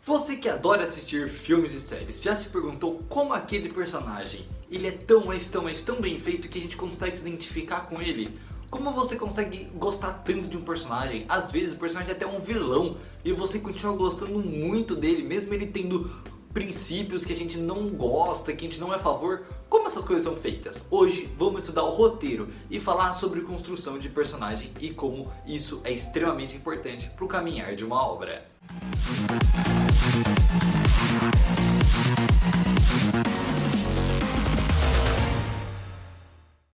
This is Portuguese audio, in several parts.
Você que adora assistir filmes e séries, já se perguntou como aquele personagem ele é tão bem feito que a gente consegue se identificar com ele? Como você consegue gostar tanto de um personagem? Às vezes o personagem é até um vilão e você continua gostando muito dele, mesmo ele tendo princípios que a gente não gosta, que a gente não é a favor. Como essas coisas são feitas? Hoje vamos estudar o roteiro e falar sobre construção de personagem e como isso é extremamente importante para o caminhar de uma obra.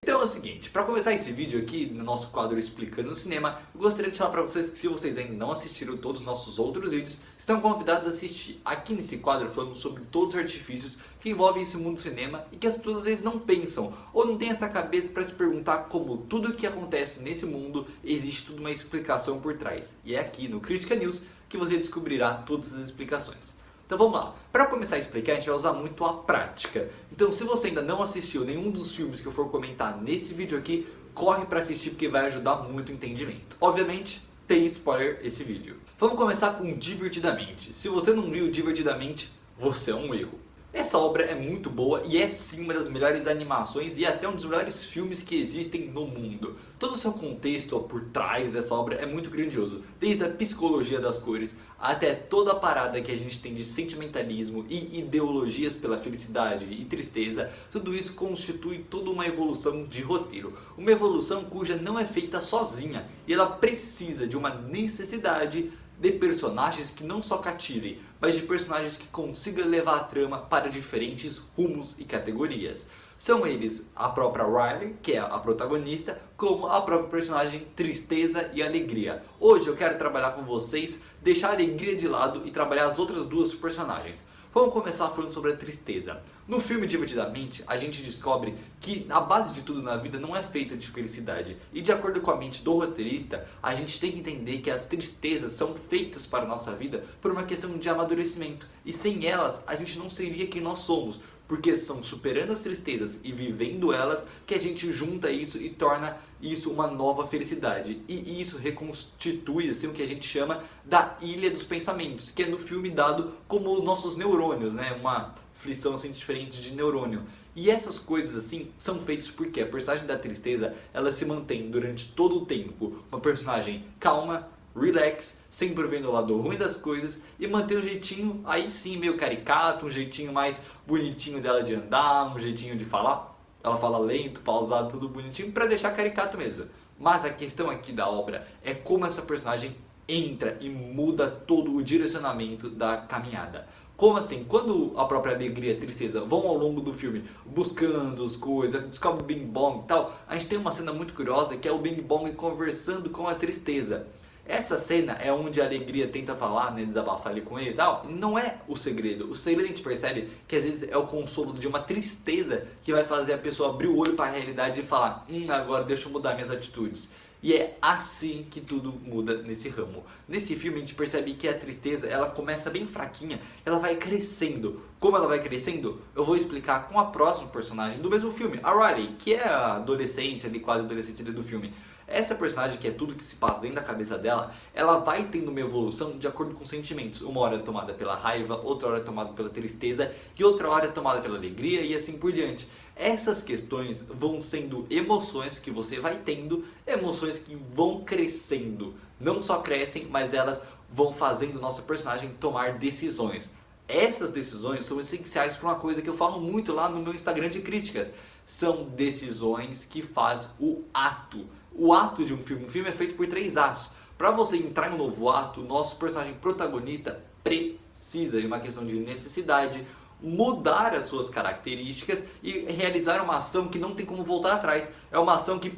Então é o seguinte, para começar esse vídeo aqui no nosso quadro Explicando o Cinema, eu gostaria de falar para vocês que se vocês ainda não assistiram todos os nossos outros vídeos, estão convidados a assistir. Aqui nesse quadro falamos sobre todos os artifícios que envolvem esse mundo do cinema e que as pessoas às vezes não pensam ou não têm essa cabeça para se perguntar como tudo o que acontece nesse mundo existe tudo uma explicação por trás. E é aqui no Crítica News que você descobrirá todas as explicações. Então vamos lá, para começar a explicar a gente vai usar muito a prática. Então se você ainda não assistiu nenhum dos filmes que eu for comentar nesse vídeo aqui, corre para assistir porque vai ajudar muito o entendimento. Obviamente tem spoiler esse vídeo. Vamos começar com Divertidamente. Se você não viu Divertidamente, você é um erro. Essa obra é muito boa e é sim uma das melhores animações e até um dos melhores filmes que existem no mundo. Todo o seu contexto por trás dessa obra é muito grandioso, desde a psicologia das cores até toda a parada que a gente tem de sentimentalismo e ideologias pela felicidade e tristeza. Tudo isso constitui toda uma evolução de roteiro, uma evolução cuja não é feita sozinha e ela precisa de uma necessidade de personagens que não só cativem, mas de personagens que consigam levar a trama para diferentes rumos e categorias. São eles a própria Riley, que é a protagonista, como a própria personagem Tristeza e Alegria. Hoje eu quero trabalhar com vocês, deixar a alegria de lado e trabalhar as outras duas personagens. Vamos começar falando sobre a tristeza. No filme Divertidamente, a gente descobre que a base de tudo na vida não é feita de felicidade. E de acordo com a mente do roteirista, a gente tem que entender que as tristezas são feitas para a nossa vida por uma questão de amadurecimento. E sem elas, a gente não seria quem nós somos. Porque são superando as tristezas e vivendo elas que a gente junta isso e torna isso uma nova felicidade. E isso reconstitui assim, o que a gente chama da ilha dos pensamentos, que é no filme dado como os nossos neurônios, né? Uma flição assim, diferente de neurônio. E essas coisas assim são feitas porque a personagem da tristeza ela se mantém durante todo o tempo uma personagem calma, relax, sempre vendo o lado ruim das coisas e manter um jeitinho aí sim meio caricato, um jeitinho mais bonitinho dela de andar, um jeitinho de falar. Ela fala lento, pausado, tudo bonitinho para deixar caricato mesmo. Mas a questão aqui da obra é como essa personagem entra e muda todo o direcionamento da caminhada. Como assim? Quando a própria alegria e a tristeza vão ao longo do filme buscando as coisas, descobre o Bing Bong e tal, a gente tem uma cena muito curiosa que é o Bing Bong conversando com a tristeza. Essa cena é onde a alegria tenta falar, né, desabafar ali com ele e tal, não é o segredo. O segredo a gente percebe que às vezes é o consolo de uma tristeza que vai fazer a pessoa abrir o olho para a realidade e falar agora deixa eu mudar minhas atitudes. E é assim que tudo muda nesse ramo. Nesse filme a gente percebe que a tristeza ela começa bem fraquinha, ela vai crescendo. Como ela vai crescendo? Eu vou explicar com a próxima personagem do mesmo filme, a Riley, que é a adolescente ali, quase adolescente ali do filme. Essa personagem, que é tudo que se passa dentro da cabeça dela, ela vai tendo uma evolução de acordo com os sentimentos. Uma hora é tomada pela raiva, outra hora é tomada pela tristeza e outra hora é tomada pela alegria e assim por diante. Essas questões vão sendo emoções que você vai tendo, emoções que vão crescendo. Não só crescem, mas elas vão fazendo o nosso personagem tomar decisões. Essas decisões são essenciais para uma coisa que eu falo muito lá no meu Instagram de críticas. São decisões que faz o ato. O ato de um filme é feito por 3 atos. Para você entrar em um novo ato, o nosso personagem protagonista precisa de uma questão de necessidade, mudar as suas características e realizar uma ação que não tem como voltar atrás. É uma ação que,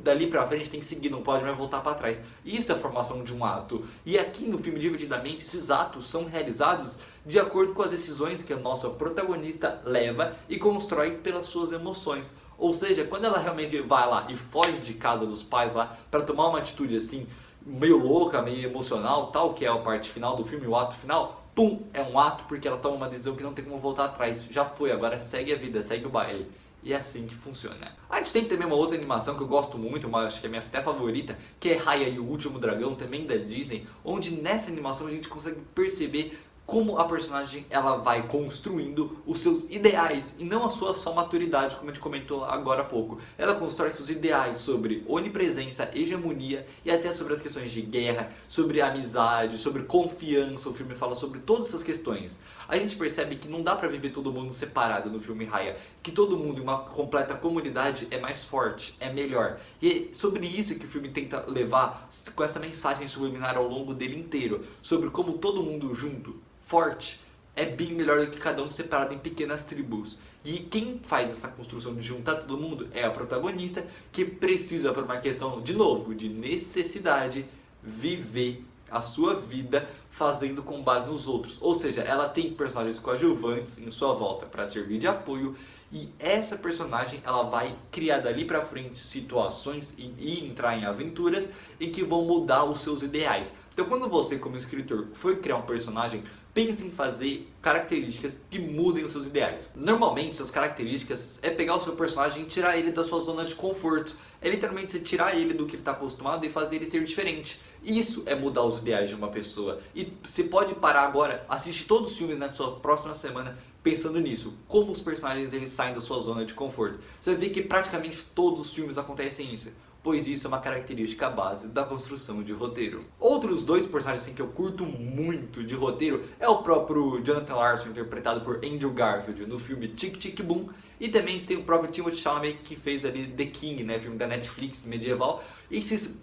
dali pra frente tem que seguir, não pode mais voltar para trás. Isso é a formação de um ato. E aqui no filme Divertidamente, esses atos são realizados de acordo com as decisões que a nossa protagonista leva e constrói pelas suas emoções. Ou seja, quando ela realmente vai lá e foge de casa dos pais lá para tomar uma atitude assim, meio louca, meio emocional, tal, que é a parte final do filme, o ato final, é um ato porque ela toma uma decisão que não tem como voltar atrás. Já foi, agora segue a vida, segue o baile. E é assim que funciona. A gente tem também uma outra animação que eu gosto muito, acho que é a minha até favorita, que é Raya e o Último Dragão, também da Disney, onde nessa animação a gente consegue perceber como a personagem ela vai construindo os seus ideais e não a sua só maturidade, como a gente comentou agora há pouco. Ela constrói seus ideais sobre onipresença, hegemonia e até sobre as questões de guerra, sobre amizade, sobre confiança. O filme fala sobre todas essas questões. A gente percebe que não dá pra viver todo mundo separado no filme Raya, que todo mundo em uma completa comunidade é mais forte, é melhor. E é sobre isso que o filme tenta levar com essa mensagem subliminar ao longo dele inteiro, sobre como todo mundo junto, forte, é bem melhor do que cada um separado em pequenas tribos. E quem faz essa construção de juntar todo mundo é a protagonista, que precisa, por uma questão, de novo, de necessidade, viver a sua vida fazendo com base nos outros. Ou seja, ela tem personagens coadjuvantes em sua volta para servir de apoio, e essa personagem ela vai criar dali pra frente situações e entrar em aventuras em que vão mudar os seus ideais. Então quando você, como escritor, for criar um personagem, pense em fazer características que mudem os seus ideais. Normalmente, essas características é pegar o seu personagem e tirar ele da sua zona de conforto. É literalmente você tirar ele do que ele está acostumado e fazer ele ser diferente. Isso é mudar os ideais de uma pessoa. E você pode parar agora, assistir todos os filmes na sua próxima semana pensando nisso. Como os personagens eles saem da sua zona de conforto. Você vai ver que praticamente todos os filmes acontecem isso, pois isso é uma característica base da construção de roteiro. Outros dois personagens assim, que eu curto muito de roteiro é o próprio Jonathan Larson, interpretado por Andrew Garfield no filme Tic Tic Boom, e também tem o próprio Timothée Chalamet, que fez ali The King, né, filme da Netflix medieval. Esses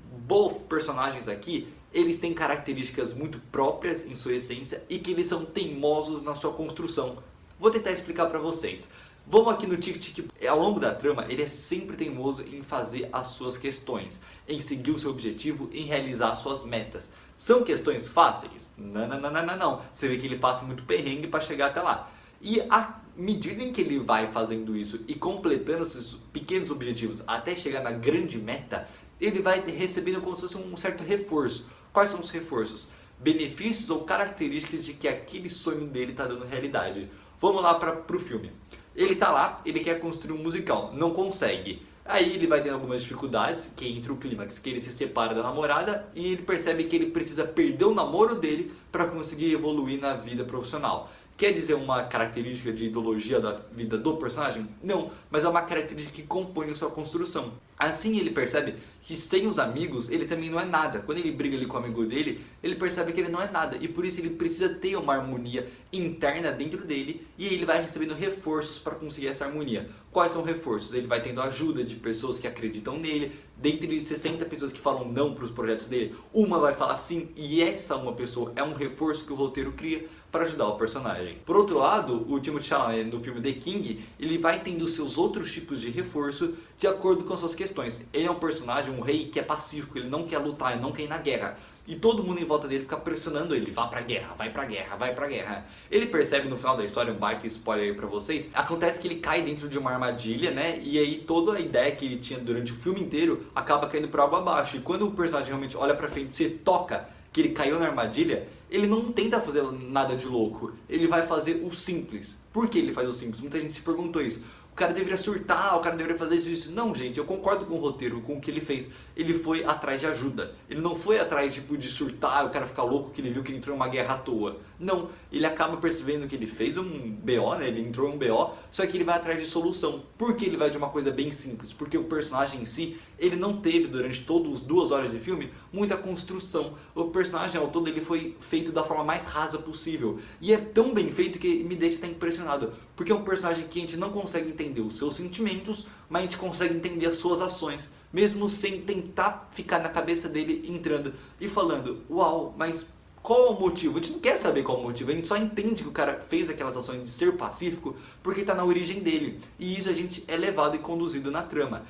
personagens aqui, eles têm características muito próprias em sua essência e que eles são teimosos na sua construção. Vou tentar explicar para vocês. Vamos aqui no Tic Tic. Ao longo da trama, ele é sempre teimoso em fazer as suas questões, em seguir o seu objetivo, em realizar suas metas. São questões fáceis? Não. Você vê que ele passa muito perrengue para chegar até lá. E à medida em que ele vai fazendo isso e completando esses pequenos objetivos até chegar na grande meta, ele vai recebendo como se fosse um certo reforço. Quais são os reforços? Benefícios ou características de que aquele sonho dele está dando realidade. Vamos lá para o filme. Ele tá lá, ele quer construir um musical, não consegue. Aí ele vai ter algumas dificuldades, que entra o clímax, que ele se separa da namorada e ele percebe que ele precisa perder o namoro dele para conseguir evoluir na vida profissional. Quer dizer uma característica de ideologia da vida do personagem? Não, mas é uma característica que compõe a sua construção. Assim ele percebe que sem os amigos ele também não é nada. Quando ele briga ali com o amigo dele, ele percebe que ele não é nada. E por isso ele precisa ter uma harmonia interna dentro dele e ele vai recebendo reforços para conseguir essa harmonia. Quais são reforços? Ele vai tendo ajuda de pessoas que acreditam nele. Dentre 60 pessoas que falam não para os projetos dele, uma vai falar sim, e essa uma pessoa é um reforço que o roteiro cria para ajudar o personagem. Por outro lado, o Timothée Chalamet no filme The King, ele vai tendo seus outros tipos de reforço de acordo com suas questões. Ele é um personagem, um rei que é pacífico, ele não quer lutar, ele não quer ir na guerra. E todo mundo em volta dele fica pressionando ele, vá pra guerra, vai pra guerra, vai pra guerra. Ele percebe no final da história, um baita spoiler aí pra vocês, acontece que ele cai dentro de uma armadilha, né? E aí toda a ideia que ele tinha durante o filme inteiro acaba caindo por água abaixo. E quando o personagem realmente olha pra frente e se toca que ele caiu na armadilha, ele não tenta fazer nada de louco, ele vai fazer o simples. Por que ele faz o simples? Muita gente se perguntou isso. O cara deveria surtar, o cara deveria fazer isso. Não, gente, eu concordo com o roteiro, com o que ele fez. Ele foi atrás de ajuda. Ele não foi atrás tipo, de surtar, o cara ficar louco que ele viu que ele entrou em uma guerra à toa. Não, ele acaba percebendo que ele fez um BO, né? Ele entrou em um BO, só que ele vai atrás de solução. Por que ele vai de uma coisa bem simples? Porque o personagem em si, ele não teve durante todas as 2 horas de filme muita construção. O personagem ao todo ele foi feito da forma mais rasa possível. E é tão bem feito que me deixa até impressionado. Porque é um personagem que a gente não consegue entender os seus sentimentos, mas a gente consegue entender as suas ações, mesmo sem tentar ficar na cabeça dele entrando e falando, uau, mas qual é o motivo? A gente não quer saber qual é o motivo, a gente só entende que o cara fez aquelas ações de ser pacífico porque está na origem dele. E isso a gente é levado e conduzido na trama.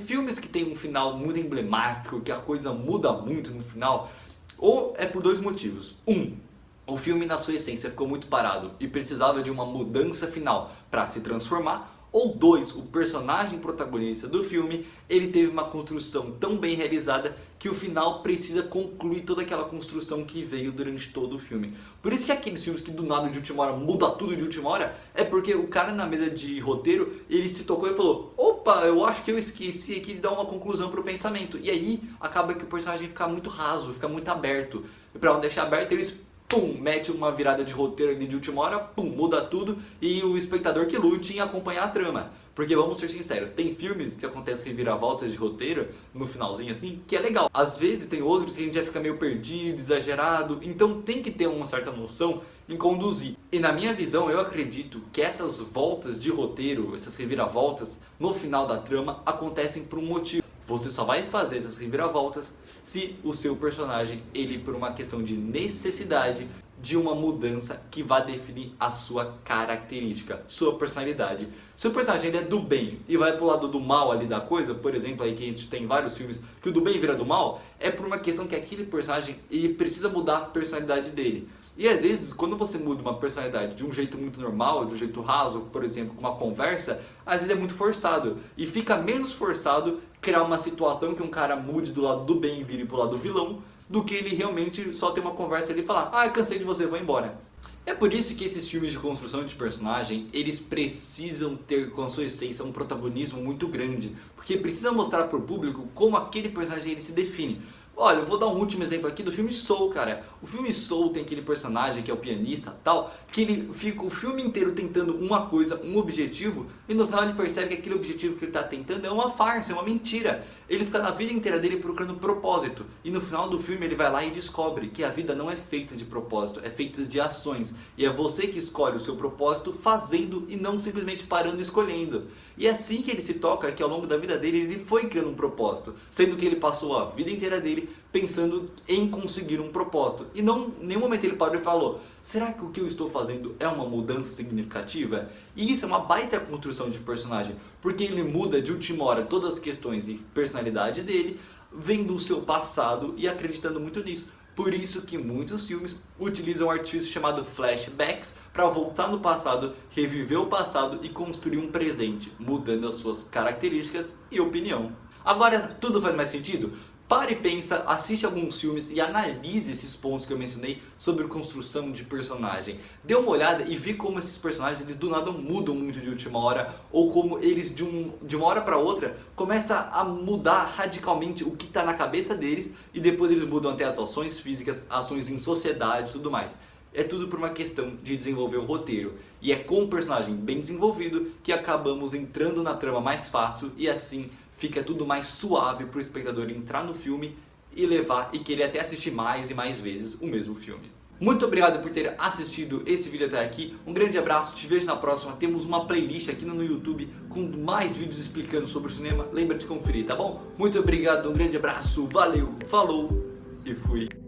Filmes que tem um final muito emblemático, que a coisa muda muito no final, ou é por 2 motivos. O filme na sua essência ficou muito parado e precisava de uma mudança final para se transformar. Ou 2, o personagem protagonista do filme, ele teve uma construção tão bem realizada que o final precisa concluir toda aquela construção que veio durante todo o filme. Por isso que aqueles filmes que do nada de última hora muda tudo de última hora, é porque o cara na mesa de roteiro, ele se tocou e falou, opa, eu acho que eu esqueci aqui de dar uma conclusão para o pensamento. E aí acaba que o personagem fica muito raso, fica muito aberto. E para não deixar aberto, eles pum, mete uma virada de roteiro ali de última hora, pum, muda tudo e o espectador que lute em acompanhar a trama. Porque vamos ser sinceros, tem filmes que acontecem reviravoltas de roteiro no finalzinho assim, que é legal. Às vezes tem outros que a gente já fica meio perdido, exagerado, então tem que ter uma certa noção em conduzir. E na minha visão, eu acredito que essas voltas de roteiro, essas reviravoltas no final da trama acontecem por um motivo. Você só vai fazer essas reviravoltas se o seu personagem, ele por uma questão de necessidade, de uma mudança que vai definir a sua característica, sua personalidade. Se o personagem ele é do bem e vai pro lado do mal ali da coisa, por exemplo, aí que a gente tem vários filmes que o do bem vira do mal, é por uma questão que aquele personagem ele precisa mudar a personalidade dele. E às vezes, quando você muda uma personalidade de um jeito muito normal, de um jeito raso, por exemplo, com uma conversa, às vezes é muito forçado. E fica menos forçado criar uma situação que um cara mude do lado do bem e vire pro lado do vilão, do que ele realmente só ter uma conversa ali e falar: ah, cansei de você, vou embora. É por isso que esses filmes de construção de personagem, eles precisam ter com sua essência um protagonismo muito grande, porque precisa mostrar para o público como aquele personagem ele se define. Olha, eu vou dar um último exemplo aqui do filme Soul, cara. O filme Soul tem aquele personagem que é o pianista tal, que ele fica o filme inteiro tentando uma coisa, um objetivo, e no final ele percebe que aquele objetivo que ele está tentando é uma farsa, é uma mentira. Ele fica na vida inteira dele procurando propósito, e no final do filme ele vai lá e descobre que a vida não é feita de propósito, é feita de ações. E é você que escolhe o seu propósito fazendo e não simplesmente parando e escolhendo. E é assim que ele se toca que ao longo da vida dele ele foi criando um propósito, sendo que ele passou a vida inteira dele pensando em conseguir um propósito. E não, em nenhum momento ele parou e falou: será que o que eu estou fazendo é uma mudança significativa? E isso é uma baita construção de personagem, porque ele muda de última hora todas as questões de personalidade dele, vendo o seu passado e acreditando muito nisso. Por isso que muitos filmes utilizam um artifício chamado flashbacks para voltar no passado, reviver o passado e construir um presente, mudando as suas características e opinião. Agora, tudo faz mais sentido? Pare e pensa, assiste alguns filmes e analise esses pontos que eu mencionei sobre construção de personagem. Dê uma olhada e vê como esses personagens eles do nada mudam muito de última hora, ou como eles de uma hora para outra começa a mudar radicalmente o que está na cabeça deles e depois eles mudam até as ações físicas, ações em sociedade e tudo mais. É tudo por uma questão de desenvolver o roteiro. E é com o personagem bem desenvolvido que acabamos entrando na trama mais fácil e assim fica tudo mais suave para o espectador entrar no filme e levar e querer até assistir mais e mais vezes o mesmo filme. Muito obrigado por ter assistido esse vídeo até aqui. Um grande abraço, te vejo na próxima. Temos uma playlist aqui no YouTube com mais vídeos explicando sobre o cinema. Lembra de conferir, tá bom? Muito obrigado, um grande abraço, valeu, falou e fui.